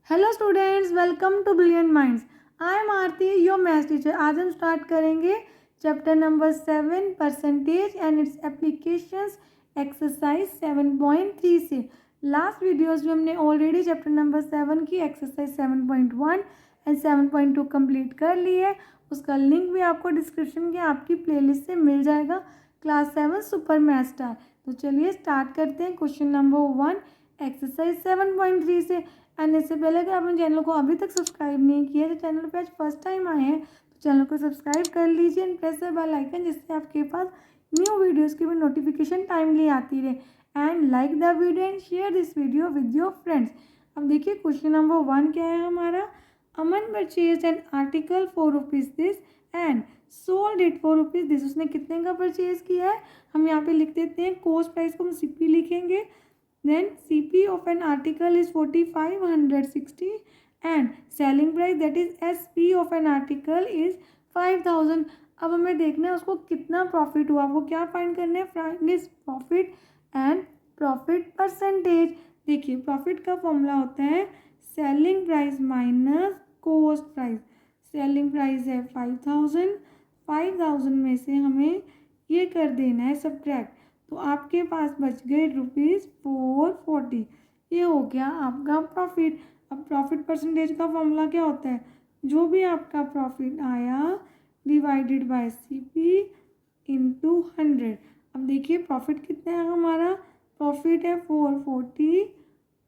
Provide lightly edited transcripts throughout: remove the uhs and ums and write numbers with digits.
Hello students, welcome to brilliant minds. I am Aarti, your maths teacher. आज हम start करेंगे chapter number 7 percentage and its applications exercise 7.3 से। Last videos में हमने already chapter number 7 की exercise 7.1 and 7.2 complete कर ली है। उसका लिंक भी आपको डिस्क्रिप्शन के आपकी प्लेलिस्ट से मिल जाएगा, क्लास 7 सुपर मैथ स्टार। तो चलिए स्टार्ट करते हैं क्वेश्चन नंबर 1 एक्सरसाइज 7.3 से। एंड इससे पहले अगर आपने चैनल को अभी तक सब्सक्राइब नहीं किया तो चैनल पे आज फर्स्ट टाइम आए हैं तो चैनल को सब्सक्राइब कर लीजिए and press the bell icon, जिससे आपके पास न्यू वीडियोस की भी नोटिफिकेशन टाइमली आती रहे। And like the video and share this video with your friends. अब देखिए क्वेश्चन नंबर 1 क्या है हमारा। Aman purchase an article ₹4 this and sold it ₹4 this. उसने कितने का परचेज किया है, हम यहाँ पे लिख देते हैं। कॉस्ट प्राइस को हम CP लिखेंगे। Then CP of an article is 4560 and selling price that is SP of an article is 5000। अब हमें देखना है उसको कितना प्रॉफिट हुआ, वो क्या फाइंड करना है, find is profit and profit percentage. देखिए प्रॉफिट का फॉर्मूला होता है selling price minus cost price. Selling price है 5000, 5000 में से हमें ये कर देना है सब्ट्रैक्ट, तो आपके पास बच गए ₹440। ये हो गया आपका प्रॉफिट। अब प्रॉफिट परसेंटेज का फॉर्मूला क्या होता है, जो भी आपका प्रॉफिट आया डिवाइडेड बाय CP इंटू 100। अब देखिए प्रॉफिट कितना है हमारा, प्रॉफिट है 440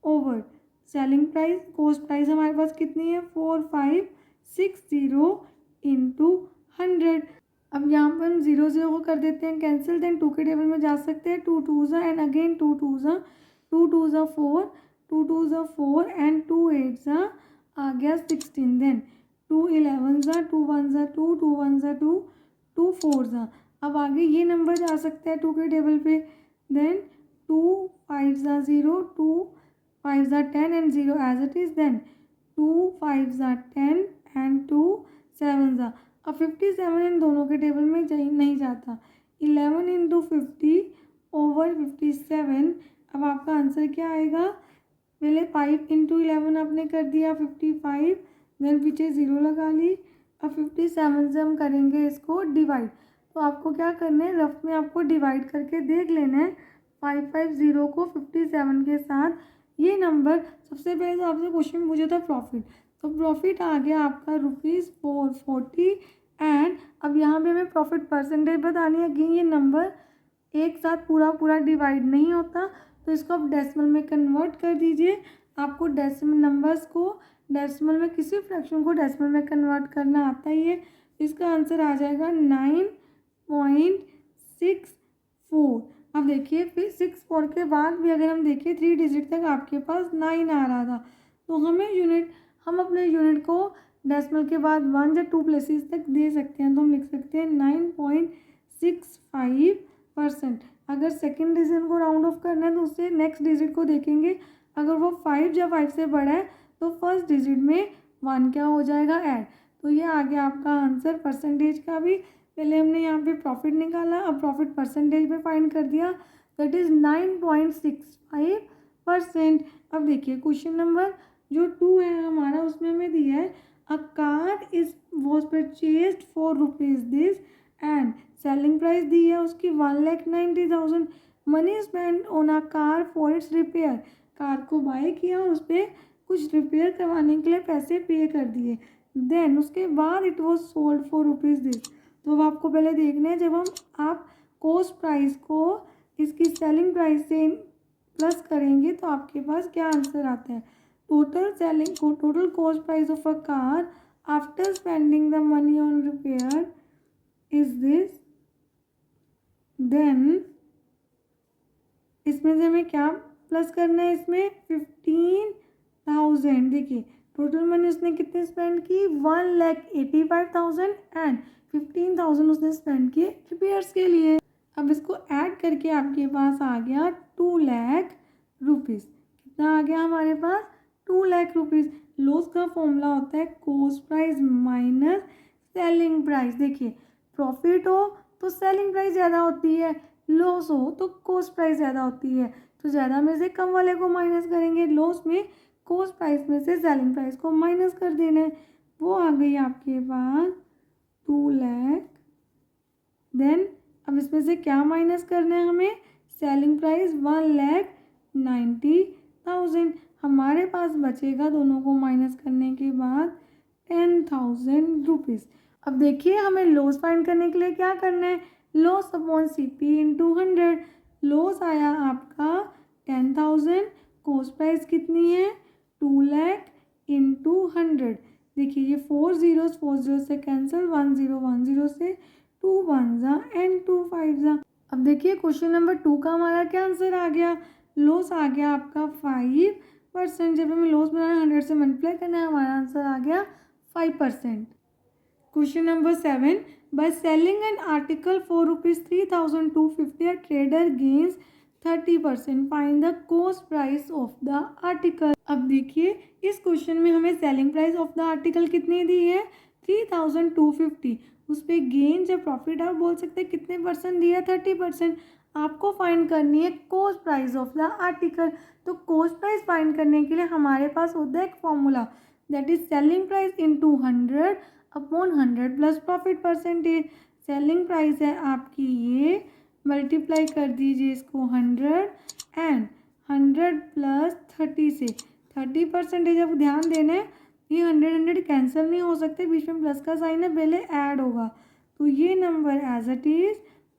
over selling price. Cost price हमारे पास कितनी है 4560 इंटू 100। अब यहाँ पर हम 0 को कर देते हैं कैंसिल, देन 2 के टेबल में जा सकते हैं। 2 2 एंड अगेन 2 2 4, 2 4 एंड 2 8 आ गया 16। देन 2 11 2 1 2, 2 1 2, 2 4 अब आगे ये नंबर जा सकता है 2 के टेबल पे। Then 2 5 0, 2 5 10 and 0 as it is. Then 2 5 10 and 2 7। अब 57 इन दोनों के टेबल में नहीं जाता। 11 इंटू 50 ओवर 57। अब आपका आंसर क्या आएगा, पहले 5 इंटू 11 आपने कर दिया 55, देन पीछे 0 लगा ली। अब 57 से हम करेंगे इसको डिवाइड, तो आपको क्या करना है, रफ में आपको डिवाइड करके देख लेना है 550 को 57 के साथ। ये नंबर सबसे पहले तो आपसे क्वेश्चन पूछा था प्रॉफिट, तो प्रॉफिट आ गया आपका ₹440। एंड अब यहाँ पे हमें प्रॉफिट परसेंटेज बतानी है। अगेन ये नंबर एक साथ पूरा डिवाइड नहीं होता, तो इसको आप डेसिमल में कन्वर्ट कर दीजिए। आपको डेसिमल नंबर्स को डेसिमल में, किसी फ्रैक्शन को डेसिमल में कन्वर्ट करना आता ही है। इसका आंसर आ जाएगा 9.64। अब देखिए फिर 64 के बाद भी अगर हम देखिए 3 डिजिट तक आपके पास 9 आ रहा था, तो हम अपने यूनिट को डेसिमल के बाद 1 या 2 प्लेसेस तक दे सकते हैं। तो हम लिख सकते हैं 9.65%। अगर सेकेंड डिजिट को राउंड ऑफ करना है तो उससे नेक्स्ट डिजिट को देखेंगे, अगर वो 5 या 5 से बड़ा है तो फर्स्ट डिजिट में 1 क्या हो जाएगा, ऐड। तो ये आ गया आपका आंसर परसेंटेज का भी। पहले हमने यहाँ पे प्रॉफिट निकाला, अब प्रॉफिट परसेंटेज पे फाइंड कर दिया, दैट इज़ 9.65%। अब देखिए क्वेश्चन नंबर जो 2 है हमारा, उसमें हमें दिया है a car was purchased ₹4 this and selling price दी है उसकी 1,90,000। Money spend on a car for its repair. Car को बाय किया और उस पर कुछ रिपेयर करवाने के लिए पैसे पे कर दिए। देन उसके बाद इट वॉज सोल्ड ₹4 दिस। तो अब आपको पहले देखना है, जब आप कॉस्ट प्राइस को इसकी सेलिंग प्राइस से प्लस करेंगे तो आपके पास क्या आंसर आता है। Total cost price of a car after spending the money on repair is this. Then इसमें से हमें क्या प्लस करना है, इसमें 15,000। देखिए टोटल मनी उसने कितने स्पेंड की, 1,85,000 एंड 15,000 उसने स्पेंड किए रिपेयर्स के लिए। अब इसको ऐड करके आपके पास आ गया ₹2,00,000। कितना आ गया हमारे पास, ₹2,00,000। लॉस का फॉर्मूला होता है cost price minus selling price. देखिए प्रॉफिट हो तो सेलिंग प्राइस ज़्यादा होती है, लॉस हो तो कॉस्ट प्राइस ज़्यादा होती है, तो ज़्यादा में से कम वाले को माइनस करेंगे। लॉस में कॉस्ट प्राइस में से सेलिंग प्राइस को माइनस कर देना है। वो आ गई आपके पास 2 लाख। देन अब इसमें से क्या माइनस करना है हमें, सेलिंग प्राइस 1,90,000। हमारे पास बचेगा दोनों को माइनस करने के बाद 10,000 रुपीज़। अब देखिए हमें लॉस फाइंड करने के लिए क्या करना है, loss upon CP into 100। Loss आया आपका 10,000, कॉस्ट प्राइस कितनी है 2 लाख इंटू 100। देखिए ये 4 0 से कैंसिल, 1 0 से 2 1 जा एंड 2 5 जा। अब देखिए क्वेश्चन नंबर 2 का हमारा क्या आंसर आ गया, लॉस आ गया आपका 5%। जब हमें लॉस बनाना 100 से मल्टीप्लाई करना है, हमारा आंसर आ गया 5%। Question number 7, by selling an article for ₹3,250 a trader gains 30%, find the cost price of the article. अब देखिए इस क्वेश्चन में हमें selling price of the article कितनी दी है 3,250, उस पर गेन या प्रॉफिट आप बोल सकते हैं कितने परसेंट दिया है 30%। आपको फाइंड करनी है cost price of the article. तो कॉस्ट प्राइस फाइंड करने के लिए हमारे पास होता है एक formula, that is selling price into 100 upon 100 plus profit percentage. Selling price है आपकी ये, मल्टीप्लाई कर दीजिए इसको 100 एंड 100 प्लस 30 से 30%। अब ध्यान देना है ये 100 कैंसिल नहीं हो सकते, बीच में प्लस का साइन है, पहले ऐड होगा। तो ये number as it is,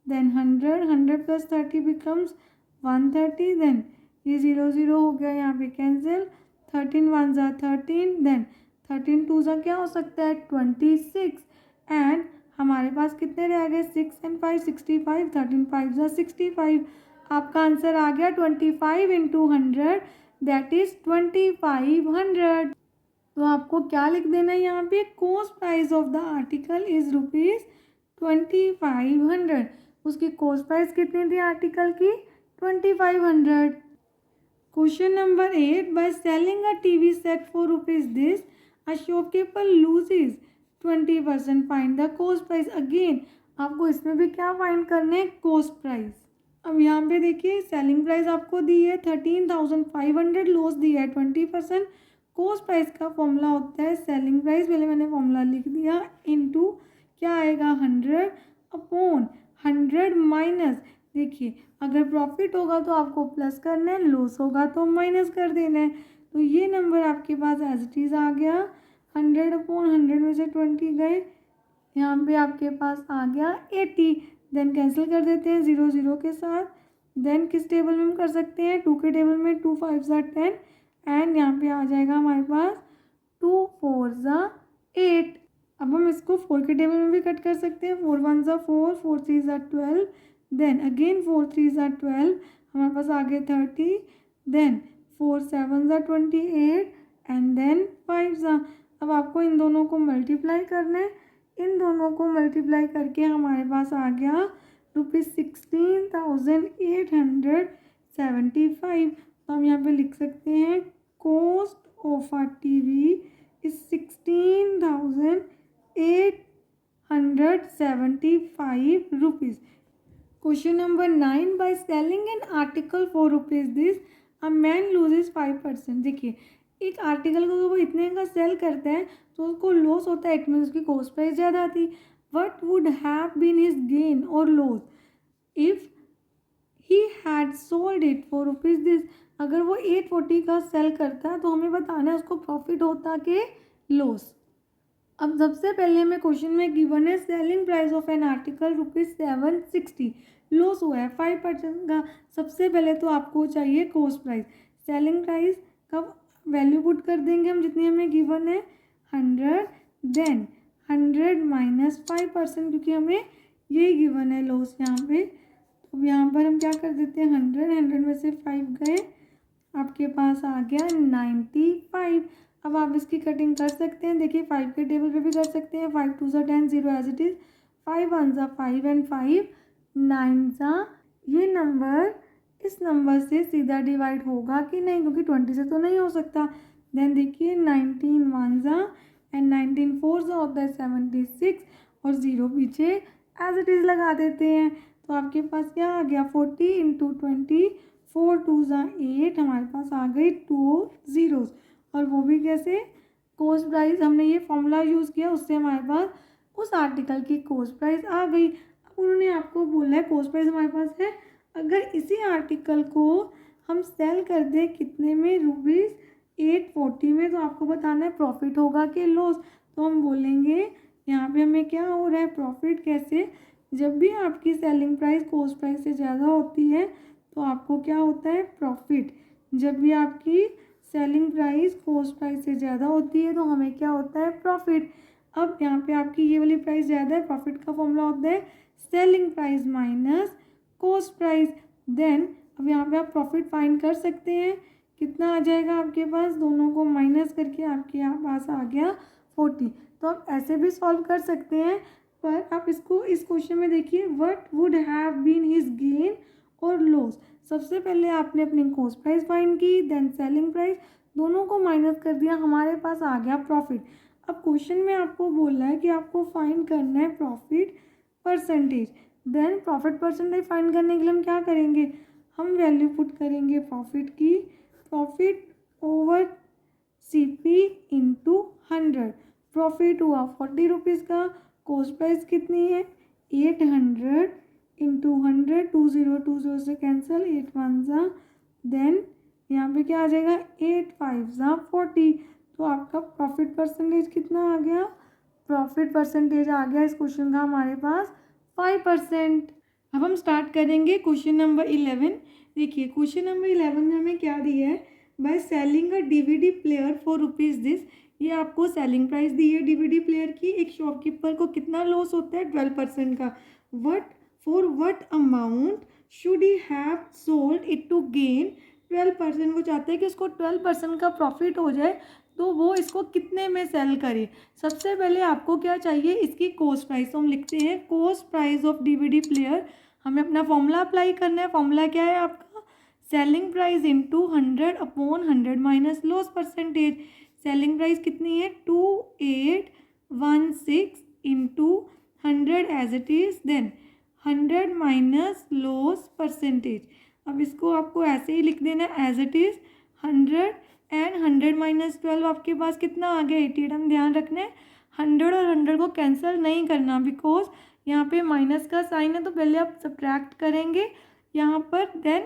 then 100 plus 30 becomes 130, then ये 0 हो गया यहाँ पे कैंसिल, 13 1 जा 13, देन 13 2 जा क्या हो सकता है 26, एंड हमारे पास कितने रह गए 6 एंड 5 65, 13 5 जा 65। आपका आंसर आ गया 25 इंटू 100, दैट इज 2500। तो आपको क्या लिख देना है यहाँ पे, cost price of the article is ₹2500। उसकी कॉस्ट प्राइस कितनी थी आर्टिकल की 2500। Question number 8, by selling a TV set for rupees this a shopkeeper loses 20%, find the cost price. Again आपको इसमें भी क्या फाइंड करना है, कॉस्ट प्राइस। अब यहाँ पे देखिए सेलिंग प्राइस आपको दी है 13,500, लॉस दिया है 20%। कॉस्ट प्राइस का फॉर्मूला होता है सेलिंग प्राइस, पहले मैंने फॉर्मूला लिख दिया, इनटू क्या आएगा 100 अपॉन 100 माइनस, देखिए अगर प्रॉफिट होगा तो आपको प्लस करना है, लॉस होगा तो माइनस कर देना है। तो ये नंबर आपके पास एज इट इज आ गया 100 अपॉन 100 में से 20 गए, यहाँ पे आपके पास आ गया 80। देन कैंसिल कर देते हैं 0 के साथ। देन किस टेबल में हम कर सकते हैं, 2 के टेबल में 2 5 10, एंड यहाँ पे आ जाएगा हमारे पास 2 4 8। अब हम इसको 4 के टेबल में भी कट कर सकते हैं, 4 1 4, 4 3 12, देन अगेन 4 3 12, हमारे पास आ गए 30, देन 4 7 28, एंड देन 5। अब आपको इन दोनों को मल्टीप्लाई करना है, इन दोनों को मल्टीप्लाई करके हमारे पास आ गया ₹16,875। तो हम यहाँ पे लिख सकते हैं cost of a TV is 16,875 rupees. Question number 9, by selling an article for rupees this a man loses 5%। देखिए एक आर्टिकल को वो इतने का सेल करता है तो उसको लॉस होता है, इट मीन उसकी कॉस्ट प्राइस ज़्यादा थी। What would have been his gain और loss if he had sold it for rupees this. अगर वो 840 का सेल करता तो हमें बताना है उसको प्रॉफिट होता कि लॉस। अब सबसे पहले हमें क्वेश्चन में गिवन है selling price of an article ₹760, loss हुआ है 5% का। सबसे पहले तो आपको चाहिए कॉस्ट प्राइस, सेलिंग प्राइस का वैल्यू पुट कर देंगे हम जितनी हमें गिवन है 100, देन 100 माइनस 5%, क्योंकि हमें ये गिवन है लॉस यहाँ पे। तो यहाँ पर हम क्या कर देते हैं 100 में से 5 गए, आपके पास आ गया 95। अब आप इसकी कटिंग कर सकते हैं, देखिए 5 के टेबल पे भी कर सकते हैं, 5 2 10 0 एज इट इज़, 5 1 5 एंड 5 9 ये नंबर इस नंबर से सीधा डिवाइड होगा कि नहीं, क्योंकि 20 से तो नहीं हो सकता। देन देखिए 19 1 एंड 19 4 होता है 76, और 0 पीछे एज इट इज़ लगा देते हैं। तो आपके पास क्या आ गया 40 इंटू 20, 4 2 8, हमारे पास आ गई 2 zeros। और वो भी कैसे, कॉस्ट प्राइस हमने ये फॉर्मूला यूज़ किया, उससे हमारे पास उस आर्टिकल की कॉस्ट प्राइस आ गई। अब उन्होंने आपको बोला है कॉस्ट प्राइस हमारे पास है, अगर इसी आर्टिकल को हम सेल कर दें कितने में, ₹840 में, तो आपको बताना है प्रॉफिट होगा कि लॉस। तो हम बोलेंगे यहाँ पे हमें क्या हो रहा है, प्रॉफिट। कैसे, जब भी आपकी सेलिंग प्राइस कॉस्ट प्राइस से ज़्यादा होती है तो आपको क्या होता है, प्रॉफिट। जब भी आपकी सेलिंग प्राइस कॉस्ट प्राइस से ज़्यादा होती है तो हमें क्या होता है, प्रॉफिट। अब यहाँ पे आपकी ये वाली प्राइस ज़्यादा है, प्रॉफिट का फॉर्मूला होता है selling price minus cost price. Then अब यहाँ पे आप प्रॉफिट फाइंड कर सकते हैं, कितना आ जाएगा आपके पास, दोनों को माइनस करके आपके यहाँ पास आ गया 40। तो आप ऐसे भी सॉल्व कर सकते हैं, पर आप इसको इस क्वेश्चन में देखिए, what would have been his gain और लॉस। सबसे पहले आपने अपनी कॉस्ट प्राइस फाइंड की, देन सेलिंग प्राइस, दोनों को माइनस कर दिया, हमारे पास आ गया प्रॉफिट। अब क्वेश्चन में आपको बोला है कि आपको फाइंड करना है profit percentage. Then profit percentage find करने के लिए हम क्या करेंगे, हम वैल्यू पुट करेंगे प्रॉफिट की, profit over CP into 100। Profit हुआ 40 रुपीज़ का, कॉस्ट प्राइस कितनी है 800 इंटू 100, 20 से कैंसिल, 8 1 जा, देन यहाँ पे क्या आ जाएगा 8 5 जा 40। तो आपका प्रॉफिट परसेंटेज कितना आ गया, प्रॉफिट परसेंटेज आ गया इस क्वेश्चन का हमारे पास 5%। अब हम स्टार्ट करेंगे क्वेश्चन नंबर 11। देखिए क्वेश्चन नंबर 11 में हमें क्या दिया है, by selling a DVD player for rupees this. ये आपको सेलिंग प्राइस दी है DVD प्लेयर की, एक शॉपकीपर को कितना लॉस होता है 12% का। What amount should he have sold it to gain 12%। वो चाहते हैं कि उसको 12% का प्रॉफिट हो जाए, तो वो इसको कितने में सेल करे। सबसे पहले आपको क्या चाहिए, इसकी कॉस्ट प्राइस। तो हम लिखते हैं cost price of DVD player. हमें अपना फॉर्मूला अप्लाई करना है। फॉर्मूला क्या है आपका, selling price into 100 upon 100 minus loss percentage. Selling price कितनी है 2816 into 100 as it is, then 100 minus loss percentage. अब इसको आपको ऐसे ही लिख देना as it is 100 and 100 minus 12 आपके पास कितना आ गया 88। हम ध्यान रखना है 100 और 100 को कैंसिल नहीं करना, बिकॉज यहाँ पे माइनस का साइन है, तो पहले आप सब्ट्रैक्ट करेंगे यहाँ पर, देन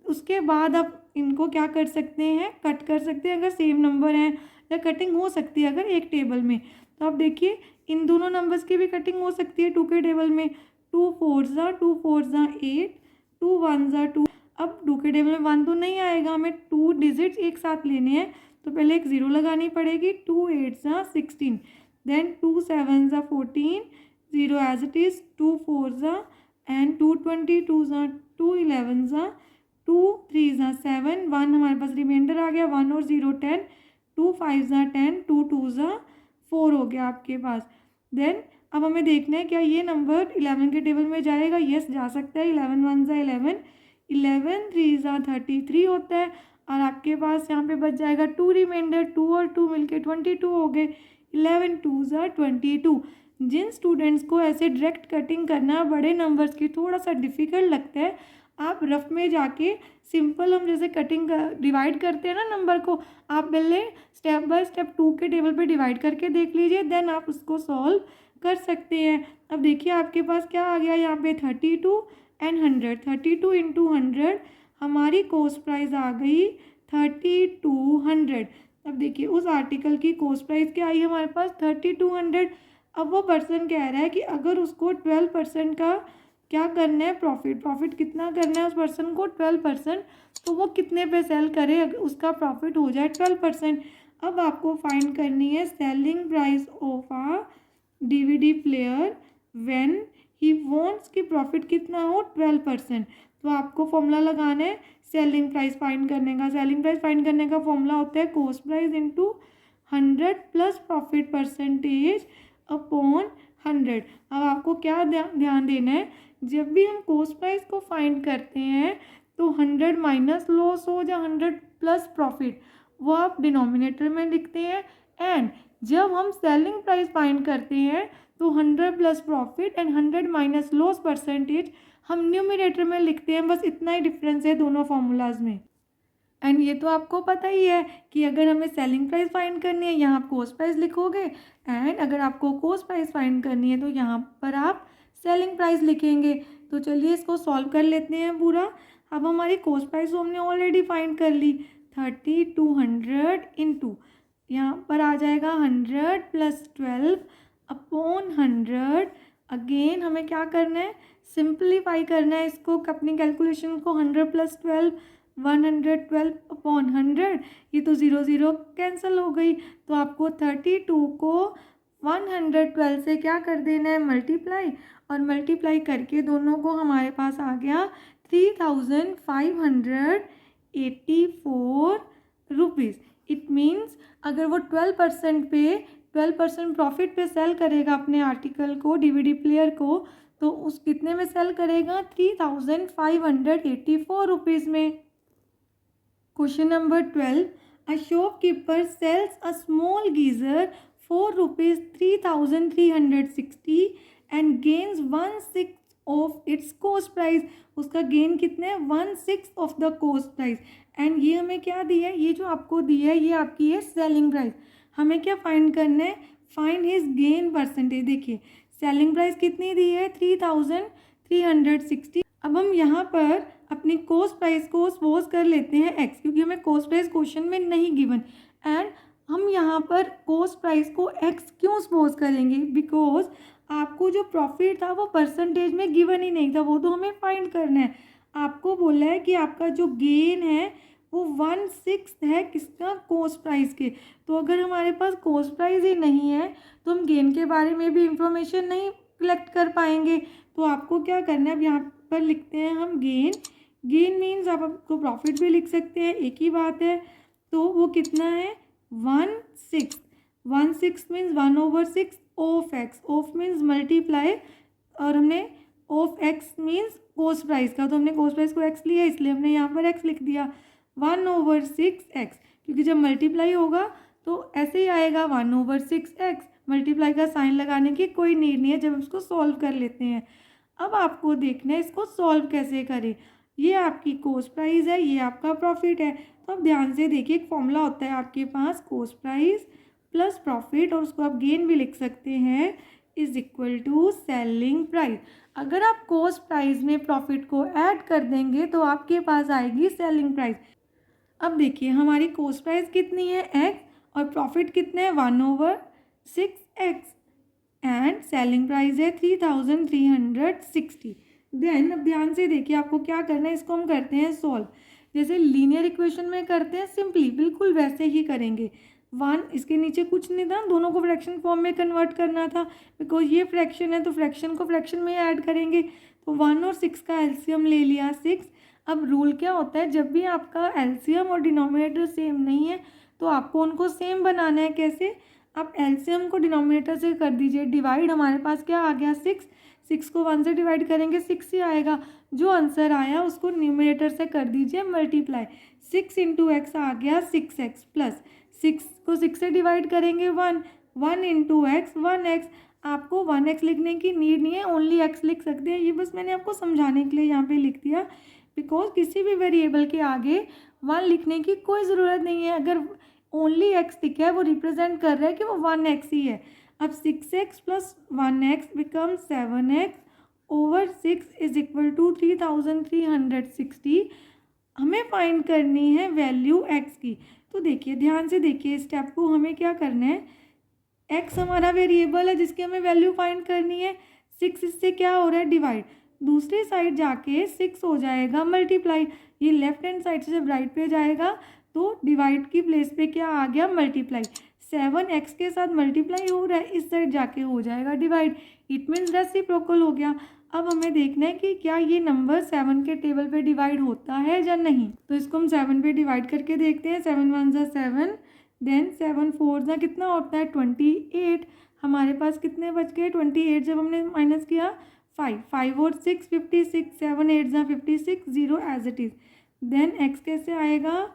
उसके बाद आप इनको क्या कर सकते हैं, कट कर सकते हैं अगर सेम नंबर हैं, या कटिंग हो सकती है अगर एक टेबल में। तो आप देखिए इन दोनों नंबर्स की भी कटिंग हो सकती है 2 के टेबल में, 2 4 जा 8, 2 1 जा 2। अब 2 के टेबल में 1 तो नहीं आएगा, हमें 2 डिजिट्स एक साथ लेने हैं, तो पहले एक 0 लगानी पड़ेगी, 2 8 जा 16, देन 2 7 जा 14, 0 एज इट इज़, 2 4 जा एंड 2 22 जा 2 11 जा 2 3 जा 7, 1 हमारे पास रिमाइंडर आ गया, 1 और 0 10, 2 5 जा 10, 2 2 जा 4 हो गया आपके पास। देन अब हमें देखना है क्या ये नंबर 11 के टेबल में जाएगा, यस जा सकता है, 11 1 जा 11, 11 3 जा 33 होता है, और आपके पास यहाँ पे बच जाएगा 2 रिमाइंडर, 2 और 2 मिलके 22 हो गए, 11 2 जा 22। जिन स्टूडेंट्स को ऐसे डायरेक्ट कटिंग करना बड़े नंबर्स की थोड़ा सा डिफ़िकल्ट लगता है, आप रफ में जाके सिंपल हम जैसे कटिंग डिवाइड करते हैं ना नंबर को, आप पहले स्टेप बाय स्टेप 2 के टेबल पे डिवाइड करके देख लीजिए, देन आप उसको सॉल्व कर सकते हैं। अब देखिए आपके पास क्या आ गया यहाँ पे 32 एंड 100, 32 इंटू 100 हमारी कॉस्ट प्राइस आ गई 3200। अब देखिए उस आर्टिकल की कॉस्ट प्राइस क्या आई हमारे पास 3200। अब वो पर्सन कह रहा है कि अगर उसको 12% का क्या करना है, प्रॉफिट कितना करना है उस पर्सन को 12%, तो वो कितने पे सेल करे अगर उसका प्रॉफिट हो जाए 12%। अब आपको फाइंड करनी है selling price of a DVD player when he wants कि प्रॉफिट कितना हो 12%। तो आपको फॉर्मूला लगाना है सेलिंग प्राइस फाइंड करने का। सेलिंग प्राइस फाइंड करने का फॉर्मूला होता है cost price into 100 plus profit percentage upon 100। अब आपको क्या ध्यान देना है, जब भी हम कॉस्ट प्राइस को फाइंड करते हैं तो 100 माइनस लॉस हो या 100 प्लस प्रॉफिट, वो आप डिनोमिनेटर में लिखते हैं, एंड जब हम सेलिंग प्राइस फाइंड करते हैं तो 100 plus profit and 100 minus loss percentage हम न्यूमिनेटर में लिखते हैं। बस इतना ही डिफरेंस है दोनों फार्मूलाज में। एंड ये तो आपको पता ही है कि अगर हमें सेलिंग प्राइस फाइंड करनी है यहाँ आप कॉस्ट प्राइस लिखोगे, एंड अगर आपको कॉस्ट प्राइस फाइंड करनी है तो यहाँ पर आप सेलिंग प्राइस लिखेंगे। तो चलिए इसको सॉल्व कर लेते हैं पूरा। अब हमारी कॉस्ट प्राइस हमने ऑलरेडी फाइंड कर ली, 3200 इंटू यहाँ पर आ जाएगा 100 + 12 अपॉन 100। अगेन हमें क्या करना है, सिंप्लीफाई करना है इसको, अपनी कैलकुलेशन को। 100 + 12 112 अपॉन 100, ये तो 0 0 कैंसिल हो गई। तो आपको 32 को 112 से क्या कर देना है, मल्टीप्लाई, और मल्टीप्लाई करके दोनों को हमारे पास आ गया 3584 रुपीज़। इट मीन्स अगर वो 12% प्रॉफिट पे सेल करेगा अपने आर्टिकल को, डीवीडी प्लेयर को, तो उस कितने में सेल करेगा, 3584 रुपीज़ में। Question number 12, a shopkeeper sells a small geyser for rupees 3360 and gains 1/6 of its cost price। उसका गेन कितना है, 1/6 of the cost price. And ये हमें क्या दिया है, ये जो आपको दिया है ये आपकी है सेलिंग प्राइस। हमें क्या फाइंड करना है, फाइंड हिज गेन परसेंटेज। देखिए सेलिंग प्राइस कितनी दी है, 3360। अब हम यहाँ पर अपनी कॉस्ट प्राइस को सपोज कर लेते हैं एक्स, क्योंकि हमें कॉस्ट प्राइस क्वेश्चन में नहीं गिवन। एंड हम यहाँ पर कॉस्ट प्राइस को एक्स क्यों सपोज करेंगे, बिकॉज आपको जो प्रॉफिट था वो परसेंटेज में गिवन ही नहीं था, वो तो हमें फाइंड करना है। आपको बोला है कि आपका जो गेन है वो 1/6 है किसका, कॉस्ट प्राइस के। तो अगर हमारे पास कॉस्ट प्राइस ही नहीं है तो हम गेन के बारे में भी इंफॉर्मेशन नहीं कलेक्ट कर पाएंगे। तो आपको क्या करना है, अब यहाँ पर लिखते हैं हम गेन। गेन मीन्स आप आपको प्रॉफिट भी लिख सकते हैं, एक ही बात है। तो वो कितना है, 1/6। 1/6 means 1/6 of x. Of means multiply, और हमने of x means cost price का, तो हमने कॉस्ट प्राइस को एक्स लिया इसलिए हमने यहाँ पर एक्स लिख दिया, 1/6 एक्स। क्योंकि जब मल्टीप्लाई होगा तो ऐसे ही आएगा 1/6 एक्स। मल्टीप्लाई का साइन लगाने की कोई नीड नहीं है जब हम इसको सॉल्व कर लेते हैं। अब आपको देखना है इसको सॉल्व कैसे करें। ये आपकी कॉस्ट प्राइस है, ये आपका प्रॉफिट है। तो अब ध्यान से देखिए, एक फॉर्मूला होता है आपके पास, कॉस्ट प्राइस प्लस प्रॉफिट, और उसको आप गेन भी लिख सकते हैं, is equal to selling price. अगर आप कॉस्ट प्राइस में प्रॉफिट को ऐड कर देंगे तो आपके पास आएगी सेलिंग प्राइस। अब देखिए हमारी कॉस्ट प्राइस कितनी है, एक्स, और प्रॉफिट कितने हैं, 1/6 एक्स, एंड सेलिंग प्राइस है 3360। देन अब ध्यान से देखिए आपको क्या करना है, इसको हम करते हैं सॉल्व। जैसे लीनियर इक्वेशन में करते हैं सिंपली, बिल्कुल वैसे ही करेंगे। 1 इसके नीचे कुछ नहीं था, दोनों को फ्रैक्शन फॉर्म में कन्वर्ट करना था, बिकॉज ये फ्रैक्शन है तो फ्रैक्शन को फ्रैक्शन में ऐड करेंगे। तो 1 और 6 का एलसीएम ले लिया 6। अब रूल क्या होता है, जब भी आपका एलसीएम और डिनोमिनेटर सेम नहीं है तो आपको उनको सेम बनाना है। कैसे, आप एलसीएम को डिनोमिनेटर से कर दीजिए डिवाइड। हमारे पास क्या आ गया, 6। 6 को 1 से डिवाइड करेंगे 6 ही आएगा। जो आंसर आया उसको न्यूमरेटर से कर दीजिए मल्टीप्लाई। 6 इंटू एक्स आ गया 6x, प्लस 6 को 6 से डिवाइड करेंगे 1 इंटू एक्स 1x। आपको 1x लिखने की नीड नहीं है, ओनली x लिख सकते हैं। ये बस मैंने आपको समझाने के लिए यहाँ पे लिख दिया, बिकॉज किसी भी वेरिएबल के आगे 1 लिखने की कोई ज़रूरत नहीं है। अगर ओनली x लिखा है वो रिप्रेजेंट कर रहा है कि वो 1x ही है। अब 6x plus 1x become 7x over 6 is equal to 3360। हमें फाइंड करनी है वैल्यू x की। तो देखिए ध्यान से देखिए स्टेप को, हमें क्या करना है, x हमारा वेरिएबल है जिसकी हमें वैल्यू फाइंड करनी है। 6 इससे क्या हो रहा है, डिवाइड। दूसरी साइड जाके 6 हो जाएगा मल्टीप्लाई। ये लेफ्ट हैंड साइड से जब राइट पे जाएगा तो डिवाइड की प्लेस पे क्या आ गया, मल्टीप्लाई। 7x के साथ मल्टीप्लाई हो रहा है, इस साइड जाके हो जाएगा डिवाइड। इट मीन्स रेसिप्रोकल हो गया। अब हमें देखना है कि क्या ये नंबर 7 के टेबल पे डिवाइड होता है या नहीं। तो इसको हम 7 पे डिवाइड करके देखते हैं। 7 1 ज़ा 7, देन 7 4 ज़ा कितना होता है 28। हमारे पास कितने बच गए 28, जब हमने माइनस किया 5 और 6 56, 7 8 ज़ा 56, 0 as it is. Then x कैसे आएगा,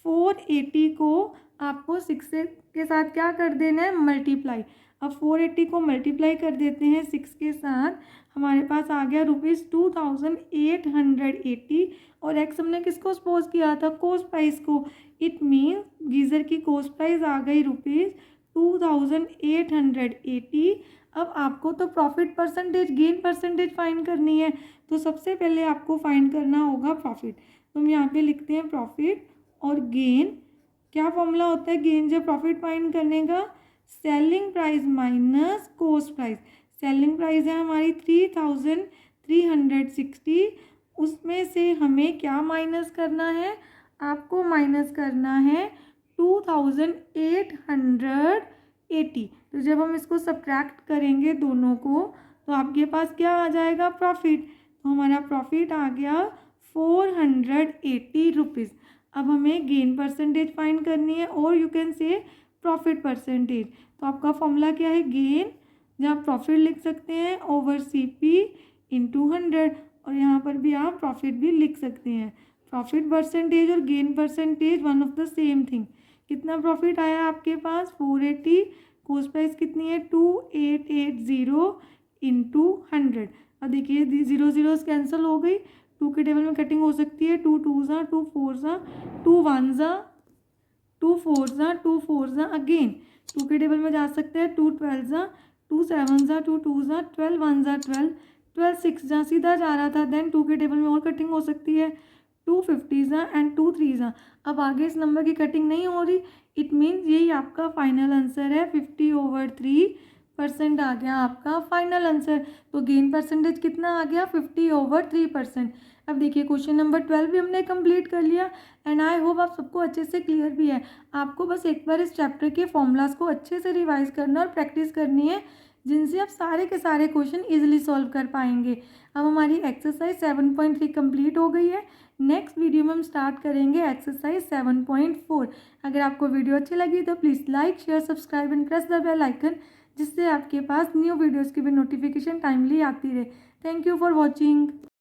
480 को आपको 6 के साथ क्या कर देना है, मल्टीप्लाई। अब 480 को मल्टीप्लाई कर देते हैं 6 के साथ, हमारे पास आ गया ₹2880। और एक्स हमने किसको सपोज किया था, कॉस्ट प्राइस को। इट मीन्स गीज़र की कॉस्ट प्राइस आ गई ₹2880। अब आपको तो profit percentage, gain percentage find करनी है, तो सबसे पहले आपको फाइंड करना होगा प्रॉफिट। तो हम यहाँ पे लिखते हैं प्रॉफिट और गेन। क्या फॉर्मूला होता है गेन जब प्रॉफिट फाइंड करने का, selling price minus cost price. Selling price है हमारी 3360, उसमें से हमें क्या माइनस करना है, आपको माइनस करना है 2880। तो जब हम इसको सब्ट्रैक्ट करेंगे दोनों को, तो आपके पास क्या आ जाएगा, प्रॉफिट। तो हमारा प्रॉफिट आ गया ₹480। अब हमें गेन परसेंटेज फाइंड करनी है, और you can say profit percentage. तो आपका फॉर्मूला क्या है, गेन, जहाँ प्रॉफिट लिख सकते हैं ओवर CP इंटू 100, और यहाँ पर भी आप प्रॉफिट भी लिख सकते हैं। प्रॉफिट परसेंटेज और gain percentage one of the same thing. कितना प्रॉफिट आया आपके पास, 480। कॉस्ट प्राइस कितनी है, 2880 इंटू 100। अब देखिए 0 0 कैंसिल हो गई, 2 के टेबल में कटिंग हो सकती है, 2 2 ज़ा 2 4 ज़ा 2 1 ज़ा 2 4 ज़ा 2 4 ज़ा अगेन 2 के टेबल में जा सकते हैं, 2 12 ज़ा 2 7 ज़ा 2 2 ज़ा 12 1 ज़ा 12 12 6 ज़ा सीधा जा रहा था। देन 2 के टेबल में और कटिंग हो सकती है, 2 50 ज़ा एंड 2 3 ज़ा। अब आगे इस नंबर की कटिंग नहीं हो रही, इट मीन्स यही आपका फाइनल आंसर है, 50/3% आ गया आपका फाइनल आंसर। तो गेन परसेंटेज कितना आ गया, 50/3%। अब देखिए क्वेश्चन नंबर 12 भी हमने कंप्लीट कर लिया, एंड आई होप आप सबको अच्छे से क्लियर भी है। आपको बस एक बार इस चैप्टर के फॉर्मूलाज को अच्छे से रिवाइज करना और प्रैक्टिस करनी है, जिनसे आप सारे के सारे क्वेश्चन इजीली सॉल्व कर पाएंगे। अब हमारी एक्सरसाइज 7.3 कंप्लीट हो गई है। नेक्स्ट वीडियो में हम स्टार्ट करेंगे एक्सरसाइज 7.4। अगर आपको वीडियो अच्छी लगी तो please like, share, subscribe and press the bell icon, जिससे आपके पास न्यू वीडियोज़ की भी नोटिफिकेशन टाइमली आती रहे। Thank you for watching.